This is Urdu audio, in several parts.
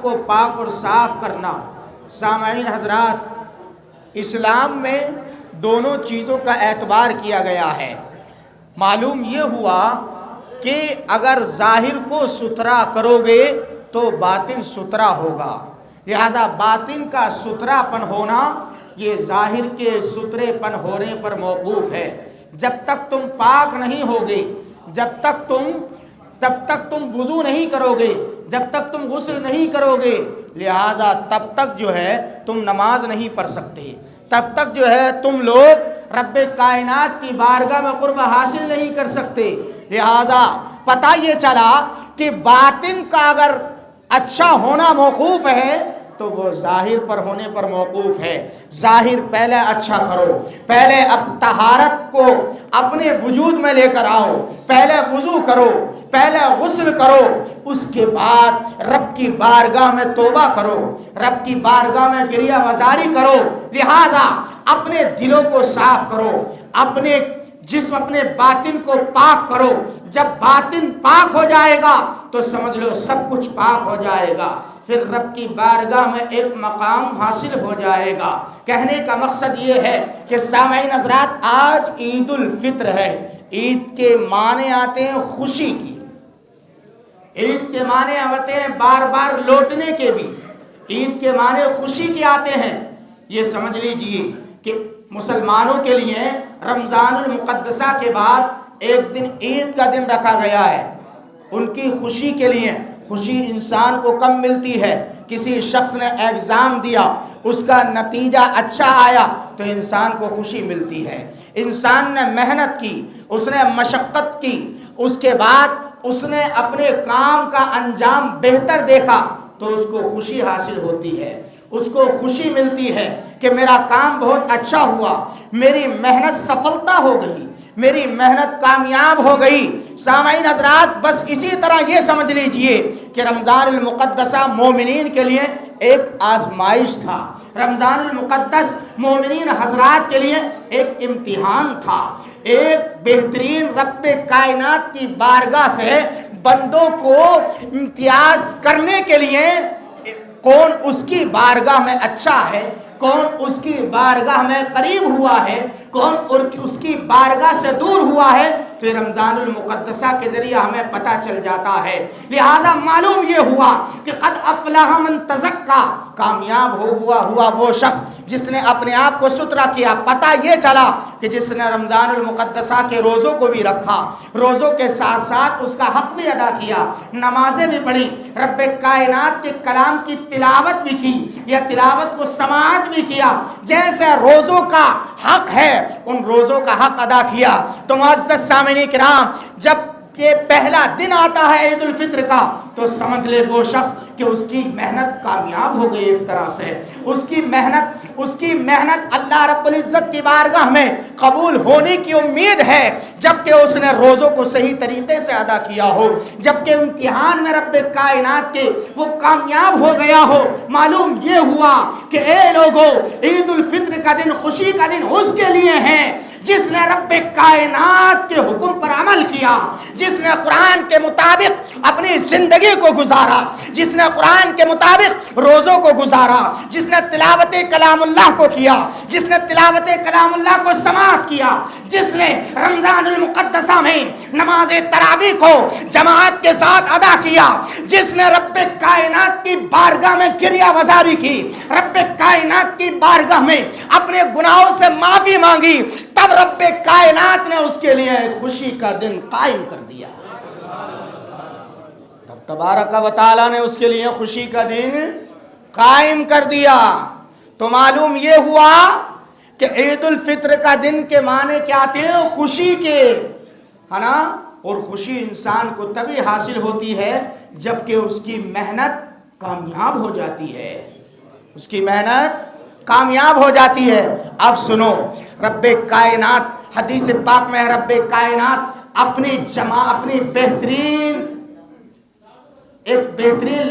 کو پاک اور صاف کرنا۔ سامعین حضرات، اسلام میں دونوں چیزوں کا اعتبار کیا گیا ہے۔ معلوم یہ ہوا کہ اگر ظاہر کو ستھرا کرو گے تو باطن ستھرا ہوگا، لہذا باطن کا ستھرا پن ہونا یہ ظاہر کے ستھرے پن ہونے پر موقوف ہے۔ جب تک تم پاک نہیں ہوگے، جب تک تم وضو نہیں کرو گے، جب تک تم غسل نہیں کرو گے، لہذا تب تک جو ہے تم نماز نہیں پڑھ سکتے، تب تک جو ہے تم لوگ رب کائنات کی بارگاہ میں قرب حاصل نہیں کر سکتے۔ لہذا پتہ یہ چلا کہ باطن کا اگر اچھا ہونا موقوف ہے تو وہ ظاہر پر ہونے پر موقوف ہے۔ ظاہر پہلے اچھا کرو، پہلے اب طہارت کو اپنے وجود میں لے کر آؤ، پہلے وضو کرو، پہلے غسل کرو، اس کے بعد رب کی بارگاہ میں توبہ کرو، رب کی بارگاہ میں گریہ وزاری کرو۔ لہذا اپنے دلوں کو صاف کرو، اپنے جسم اپنے باطن کو پاک کرو۔ جب باطن پاک ہو جائے گا تو سمجھ لو سب کچھ پاک ہو جائے گا، پھر رب کی بارگاہ میں ایک مقام حاصل ہو جائے گا۔ کہنے کا مقصد یہ ہے کہ سامعین حضرات، آج عید الفطر ہے۔ عید کے معنی آتے ہیں خوشی کی، عید کے معنی آتے ہیں بار بار لوٹنے کے بھی، عید کے معنی خوشی کے آتے ہیں۔ یہ سمجھ لیجئے کہ مسلمانوں کے لیے رمضان المقدسہ کے بعد ایک دن عید کا دن رکھا گیا ہے۔ ان کی خوشی کے لیے، خوشی انسان کو کم ملتی ہے۔ کسی شخص نے ایگزام دیا، اس کا نتیجہ اچھا آیا تو انسان کو خوشی ملتی ہے۔ انسان نے محنت کی، اس نے مشقت کی، اس کے بعد اس نے اپنے کام کا انجام بہتر دیکھا تو اس کو خوشی حاصل ہوتی ہے، اس کو خوشی ملتی ہے کہ میرا کام بہت اچھا ہوا، میری محنت سفلتا ہو گئی، میری محنت کامیاب ہو گئی۔ سامعین حضرات، بس اسی طرح یہ سمجھ لیجئے کہ رمضان المقدسہ مومنین کے لیے ایک آزمائش تھا، رمضان المقدس مومنین حضرات کے لیے ایک امتحان تھا، ایک بہترین رب کائنات کی بارگاہ سے بندوں کو امتیاز کرنے کے لیے کون اس کی بارگاہ میں اچھا ہے، کون اس کی بارگاہ میں قریب ہوا ہے، کون اس کی بارگاہ سے دور ہوا ہے، تو رمضان المقدسہ کے ذریعے ہمیں پتہ چل جاتا ہے۔ لہذا معلوم یہ ہوا کہ قد افلح من تزکا، کامیاب ہوا وہ شخص جس نے اپنے آپ کو ستھرا کیا۔ پتہ یہ چلا کہ جس نے رمضان المقدسہ کے روزوں کو بھی رکھا، روزوں کے ساتھ ساتھ اس کا حق بھی ادا کیا، نمازیں بھی پڑھی، رب کائنات کے کلام کی تلاوت بھی کی یا تلاوت کو سماعت بھی کیا، جیسے روزوں کا حق ہے ان روزوں کا حق ادا کیا، تو معزز سامعین کرام، جب یہ پہلا دن آتا ہے عید الفطر کا تو سمجھ لے وہ شخص کہ اس کی محنت کامیاب ہو گئی۔ ایک طرح سے اس کی محنت اللہ رب العزت کی بارگاہ میں قبول ہونے کی امید ہے، جبکہ اس نے روزوں کو صحیح طریقے سے ادا کیا ہو، جبکہ امتحان میں رب کائنات کے وہ کامیاب ہو گیا ہو۔ معلوم یہ ہوا کہ اے لوگو، عید الفطر کا دن خوشی کا دن اس کے لیے ہے جس نے رب کائنات کے حکم پر عمل کیا، جس نے قرآن کے مطابق اپنی زندگی کو گزارا، جس نے قرآن کے مطابق روزوں کو گزارا، جس نے تلاوت کلام اللہ کو کیا، جس نے تلاوت کلام اللہ کو سماعت کیا، جس نے رمضان المقدسہ میں نماز تراویح کو جماعت کے ساتھ ادا کیا، جس نے رب کائنات کی بارگاہ میں گریہ وزاری کی، رب کائنات کی بارگاہ میں اپنے گناہوں سے معافی مانگی، تب رب کائنات نے اس کے لیے ایک خوشی کا دن قائم کر دیا۔ رب تبارک و تعالیٰ نے اس کے لیے خوشی کا دن قائم کر دیا۔ تو معلوم یہ ہوا کہ عید الفطر کا دن کے معنی کیا تھے؟ خوشی کے، ہے نا؟ اور خوشی انسان کو تبھی حاصل ہوتی ہے جبکہ اس کی محنت کامیاب ہو جاتی ہے، اس کی محنت کامیاب ہو جاتی ہے۔ اب سنو، رب کائنات، حدیث پاک میں رب کائنات اپنی بہترین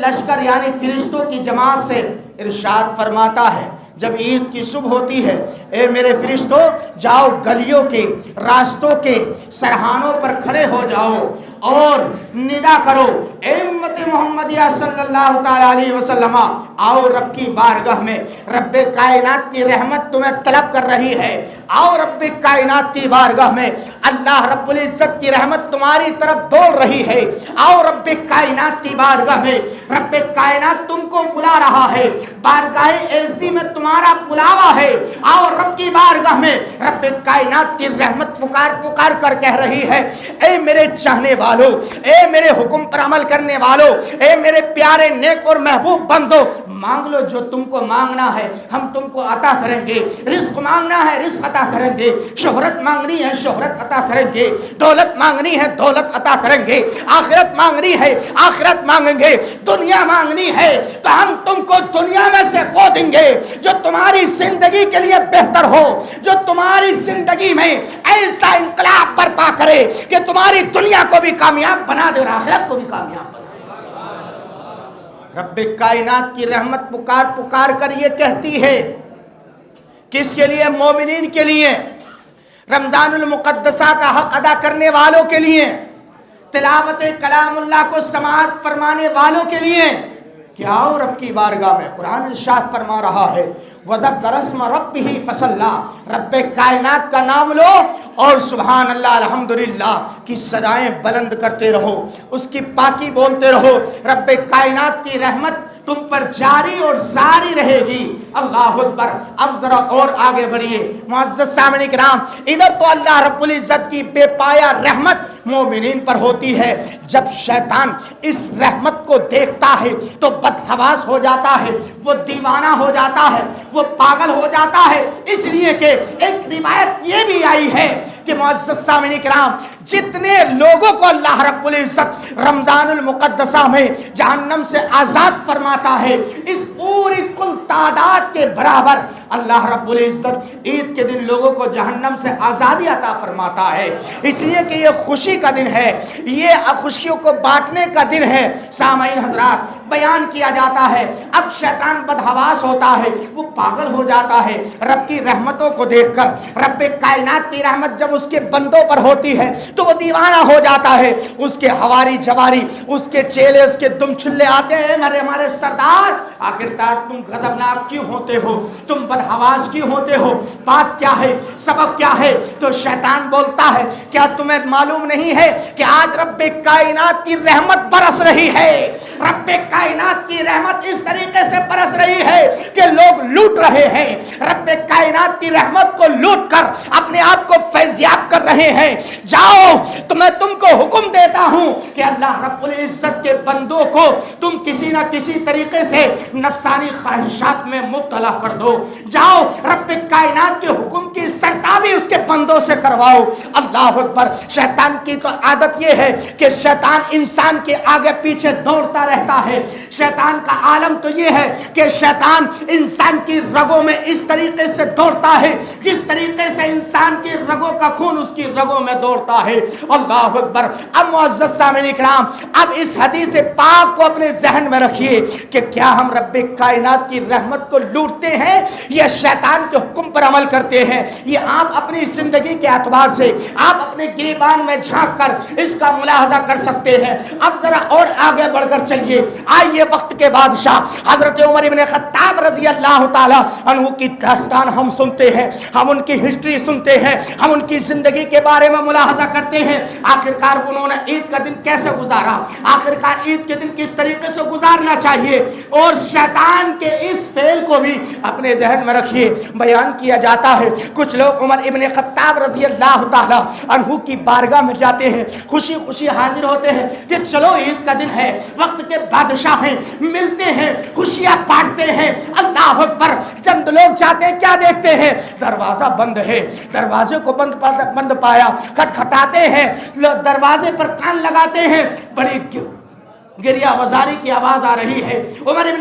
لشکر یعنی فرشتوں کی جماعت سے ارشاد فرماتا ہے، جب عید کی صبح ہوتی ہے، اے میرے فرشتوں جاؤ گلیوں کے راستوں کے سرہانوں پر کھڑے ہو جاؤ اور ندا کرو، اے امت محمدیہ صلی اللہ تعالی علیہ وسلم آؤ رب کی بارگاہ میں، رب کائنات کی رحمت تمہیں طلب کر رہی ہے، آؤ رب کائنات کی بارگاہ میں، اللہ رب العزت کی رحمت تمہاری طرف دوڑ رہی ہے، آؤ رب کائنات کی بارگاہ میں، رب کائنات تم کو بلا رہا ہے، بارگاہ عزتی میں تمہارا بلاوا ہے، آؤ رب کی بارگاہ میں، رب کائنات کی رحمت پکار پکار کر کہہ رہی ہے، اے میرے چاہنے والو، اے میرے حکم پر عمل کرنے والو، اے میرے پیارے نیک اور محبوب بندو، مانگ لو جو تم کو مانگنا ہے، ہم تم کو عطا کریں گے، رزق مانگنا ہے رزق عطا کریں گے، شہرت مانگنی ہے شہرت عطا کریں گے، دولت مانگنی ہے دولت عطا کریں گے، آخرت مانگنی ہے آخرت مانگیں گے، دنیا مانگنی ہے تو ہم تم کو دنیا میں سے وہ دیں گے جو تمہاری زندگی کے لیے بہتر ہو، جو تمہاری زندگی میں ایسا انقلاب برپا کرے کہ تمہاری دنیا کو بھی کامیاب بنا دے اور آخرت کو بھی کامیاب بنا دے۔ رب کائنات کی رحمت پکار پکار کر یہ کہتی ہے، کس کے لیے؟ مومنین کے لیے، رمضان المقدسہ کا حق ادا کرنے والوں کے لیے، تلاوت کلام اللہ کو سماعت فرمانے والوں کے لیے کہ آؤ رب کی بارگاہ میں۔ قرآن ارشاد فرما رہا ہے وَذَكَّرَ اسْمَ رَبِّهِ فَصَلَّى، رب کائنات کا نام لو اور سبحان اللہ الحمدللہ کی صدائیں بلند کرتے رہو، اس کی پاکی بولتے رہو، رب کائنات کی رحمت تم پر جاری اور ساری رہے گی۔ اللہ اکبر۔ اب ذرا اور آگے بڑھیے معزز سامعین کرام، ادھر تو اللہ رب العزت کی بے پایا رحمت مومنین پر ہوتی ہے، جب شیطان اس رحمت کو دیکھتا ہے تو بدحواس ہو جاتا ہے، وہ دیوانہ ہو جاتا ہے، وہ پاگل ہو جاتا ہے، اس لیے کہ ایک روایت یہ بھی آئی ہے کہ معزز سامعین کرام جتنے لوگوں کو اللہ رب العزت رمضان المقدسہ میں جہنم سے آزاد فرماتا ہے، اس پوری کل تعداد کے برابر اللہ رب العزت عید کے دن لوگوں کو جہنم سے آزادی عطا فرماتا ہے، اس لیے کہ یہ خوشی کا دن ہے، یہ خوشیوں کو بانٹنے کا دن ہے۔ سامعین حضرات، بیان کیا جاتا ہے اب شیطان بدحواس ہوتا ہے، وہ پاگل ہو جاتا ہے رب کی رحمتوں کو دیکھ کر، رب کائنات کی رحمت جب اس کے بندوں پر ہوتی ہے تو وہ دیوانہ ہو جاتا ہے، اس کے حواری جواری، اس کے چیلے، اس کے دم چھلے آتے ہیں، ہمارے سردار آخرکار تم غضبناک کیوں ہوتے ہو، تم بدحواس کیوں ہوتے ہو، بات کیا ہے، سبب کیا ہے؟ تو شیطان بولتا ہے کیا تمہیں معلوم نہیں ہے کہ آج رب کائنات کی رحمت برس رہی ہے، رب کائنات کی رحمت اس طریقے سے برس رہی ہے کہ لوگ لوٹ رہے ہیں، رب کائنات کی رحمت کو لوٹ کر اپنے آپ کو فیضیاب کر رہے ہیں، جاؤ تو میں تم کو حکم دیتا ہوں کہ اللہ رب العزت کے بندوں کو تم کسی نہ کسی طریقے سے نفسانی خواہشات میں مبتلا کر دو، جاؤ رب کائنات کے حکم کی سرتابی اس کے بندوں سے کرواؤ۔ اللہ اکبر۔ شیطان کی تو عادت یہ ہے کہ شیطان انسان کے آگے پیچھے دوڑتا رہتا ہے، شیطان کا عالم تو یہ ہے کہ شیطان انسان کی رگوں میں اس طریقے سے دوڑتا ہے جس طریقے سے انسان کی رگوں کا خون اس کی رگوں میں دوڑتا ہے۔ اللہ اکبر۔ اب معزز سامعین کرام، اب اس حدیث پاک کو اپنے ذہن میں رکھیے کہ کیا ہم رب کائنات کی رحمت کو لوٹتے ہیں یا شیطان کے حکم پر عمل کرتے ہیں؟ یہ آپ اپنی زندگی کے اعتبار سے آپ اپنے گریبان میں جھانک کر اس کا ملاحظہ کر سکتے ہیں۔ اب ذرا اور آگے بڑھ کر چلیے، آئیے وقت کے بادشاہ حضرت عمر ابن خطاب رضی اللہ تعالی عنہ کی داستان ہم سنتے ہیں، ہم ان کی ہسٹری سنتے ہیں، ہم ان کی زندگی کے بارے میں ملاحظہ کرتے ہیں، آخرکار انہوں نے عید کا دن کیسے گزارا، آخرکار عید کے دن کس طریقے سے گزارنا چاہیے، اور شیطان کے اس فعل کو بھی اپنے ذہن میں رکھیے۔ بیان کیا جاتا ہے کچھ لوگ عمر ابن خطاب رضی اللہ تعالی عنہ کی بارگاہ میں جاتے ہیں، خوشی خوشی حاضر ہوتے ہیں کہ چلو عید کا دن ہے، وقت کے بادشاہ ہیں، ملتے ہیں، خوشیاں بانٹتے ہیں۔ اللہ اکبر۔ چند لوگ جاتے ہیں، کیا دیکھتے ہیں؟ دروازہ بند ہے، دروازے کو بند پایا، کھٹکھٹاتے ہیں، دروازے پر کان لگاتے ہیں، بڑی گریہ وزاری کی آواز آ رہی ہے۔ عمر ابن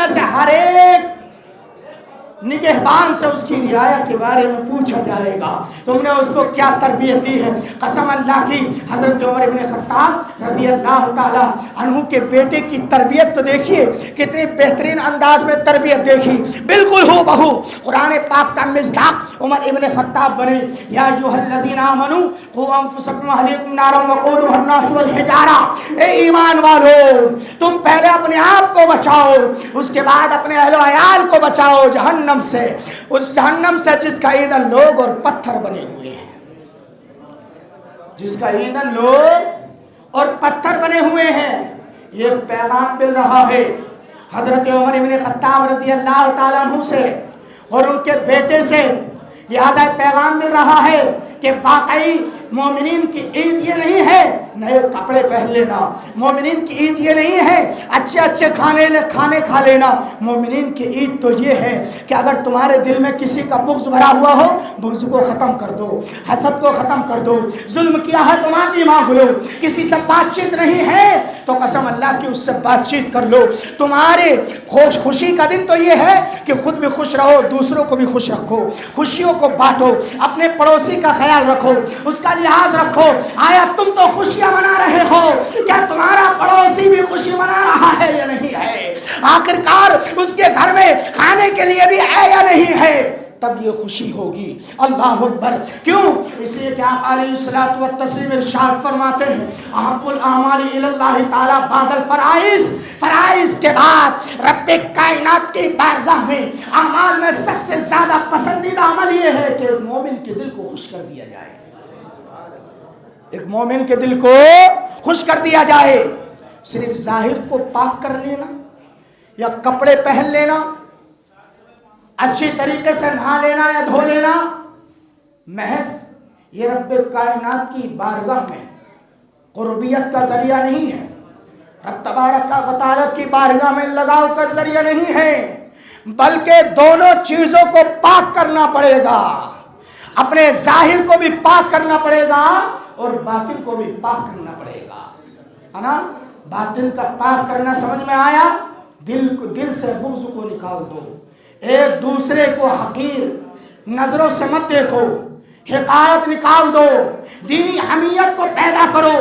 میں سے ہر ایک نگہبان سے اس کی رعایا کے بارے میں پوچھا جائے گا تم نے اس کو کیا تربیت دی ہے. قسم اللہ کی حضرت عمر ابن خطاب رضی اللہ تعالی عنہ کے بیٹے کی تربیت تو دیکھیے کتنے بہترین انداز میں تربیت دیکھی, بالکل ہو بہو قرآن پاک کا مصداق عمر ابن خطاب بنے. یا ایھا الذین آمنوا قوا انفسکم واہلیکم نارا وقودھا الناس والحجارہ, اے ایمان والو تم پہلے اپنے آپ کو بچاؤ, اس کے بعد اپنے اہل و عیال کو بچاؤ جہنم سے, اس جہنم سے جس کا ایندھن لوگ اور پتھر بنے ہوئے ہیں, جس کا ایندھن لوگ اور پتھر بنے ہوئے ہیں. یہ پیغام مل رہا ہے حضرت عمر ابن خطاب رضی اللہ تعالیٰ عنہ سے اور ان کے بیٹے سے. لہذا پیغام مل رہا ہے کہ واقعی مومنین کی عید یہ نہیں ہے نئے کپڑے پہن لینا, مومنین کی عید یہ نہیں ہے اچھے اچھے کھانے کھا لینا. مومنین کی عید تو یہ ہے کہ اگر تمہارے دل میں کسی کا بغض بھرا ہوا ہو, بغض کو ختم کر دو, حسد کو ختم کر دو, ظلم کیا ہے تو معافی مانگ لو, کسی سے بات چیت نہیں ہے تو قسم اللہ کی اس سے بات چیت کر لو. تمہارے خوشی کا دن تو یہ ہے کہ خود بھی خوش رہو, دوسروں کو بھی خوش رکھو, خوشیوں کو بانٹو, اپنے پڑوسی کا خیال رکھو, اس کا لحاظ رکھو. آیا تم تو خوشیاں منا رہے ہو, کیا تمہارا پڑوسی بھی خوشی منا رہا ہے یا نہیں ہے؟ آخرکار اس کے گھر میں کھانے کے لیے بھی ہے یا نہیں ہے؟ تب یہ خوشی ہوگی. اللہ اکبر. کیوں؟ اس لیے کہ آپ علیہ الصلوۃ والتسلیم ارشاد فرماتے ہیں احب الاعمال الی اللہ تعالی بعد الفرائض, فرائض کے بعد رب کائنات کی بارگاہ میں اعمال میں سب سے زیادہ پسندیدہ عمل یہ ہے کہ ایک مومن کے دل کو خوش کر دیا جائے, ایک مومن کے دل کو خوش کر دیا جائے. صرف ظاہر کو پاک کر لینا یا کپڑے پہن لینا, اچھی طریقے سے نہا لینا یا دھو لینا, محض یہ رب کائنات کی بارگاہ میں قربیت کا ذریعہ نہیں ہے, رب تبارک و تعالی کی بارگاہ میں لگاؤ کا ذریعہ نہیں ہے, بلکہ دونوں چیزوں کو پاک کرنا پڑے گا. اپنے ظاہر کو بھی پاک کرنا پڑے گا اور باطن کو بھی پاک کرنا پڑے گا, ہے نا. باطن کا پاک کرنا سمجھ میں آیا, دل سے بغض کو نکال دو, ایک دوسرے کو حقیر نظروں سے مت دیکھو, حقارت نکال دو, دینی حمیت کو پیدا کرو,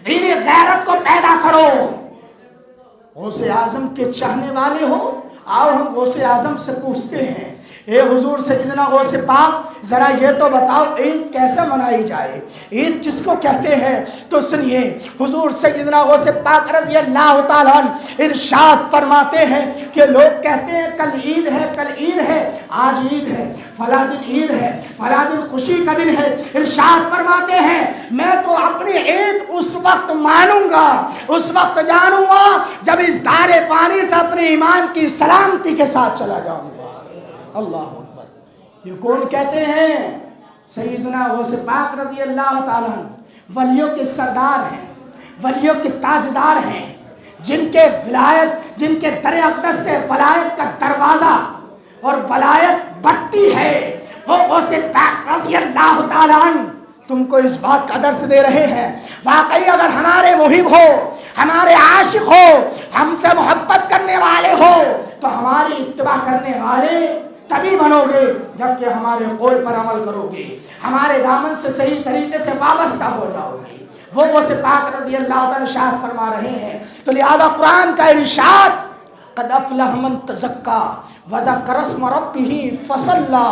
دینی غیرت کو پیدا کرو. غوث اعظم کے چاہنے والے ہو, آؤ ہم غوث اعظم سے پوچھتے ہیں, اے حضور سیدنا غوث پاک ذرا یہ تو بتاؤ عید کیسے منائی جائے, عید جس کو کہتے ہیں. تو سنیے حضور سیدنا غوث پاک رضی اللہ تعالیٰ عنہ ارشاد فرماتے ہیں کہ لوگ کہتے ہیں کل عید ہے, کل عید ہے, آج عید ہے, فلاں دن عید ہے, فلاں دن خوشی کا دن ہے. ارشاد فرماتے ہیں میں تو اپنی عید اس وقت مانوں گا, اس وقت جانوں گا جب اس دار فانی سے اپنے ایمان کی سلامتی کے ساتھ چلا جاؤں گا. اللہ اکبر. یہ کون کہتے ہیں؟ سیدنا غوث پاک رضی اللہ تعالیٰ ولیوں کے سردار ہیں, ولیوں کے تاجدار ہیں, جن کے ولایت, جن کے در اقدس سے ولایت کا دروازہ اور ولایت بڑھتی ہے, وہ غوث پاک رضی اللہ تعالیٰ عنہ تم کو اس بات کا درس دے رہے ہیں. واقعی اگر ہمارے محب ہو, ہمارے عاشق ہو, ہم سے محبت کرنے والے ہو تو ہماری اتباع کرنے والے تبھی بنو گے جبکہ ہمارے قول پر عمل کرو گے, ہمارے دامن سے صحیح طریقے سے وابستہ ہو جاؤ گے. وہ غوث پاک رضی اللہ عنہ ارشاد فرما رہے ہیں. تو لہذا قرآن کا ارشاد قد افلح من تزکا وذکر اسم ربہ فصلی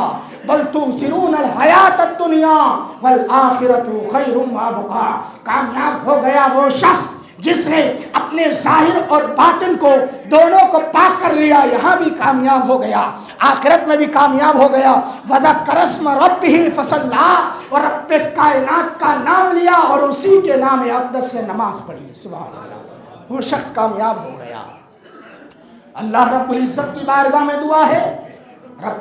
بل تؤثرون الحیاۃ الدنیا والآخرۃ خیر وابقا. کامیاب ہو گیا وہ شخص جس نے اپنے ظاہر اور باطن کو دونوں کو پاک کر لیا, یہاں بھی کامیاب ہو گیا, آخرت میں بھی کامیاب ہو گیا. وذکر اسم ربہ فصلی, اور رب کائنات کا نام لیا اور اسی کے نام اقدس سے نماز پڑھی. سبحان اللہ, وہ شخص کامیاب ہو گیا. اللہ رب العزت کی بارگاہ میں دعا ہے, رب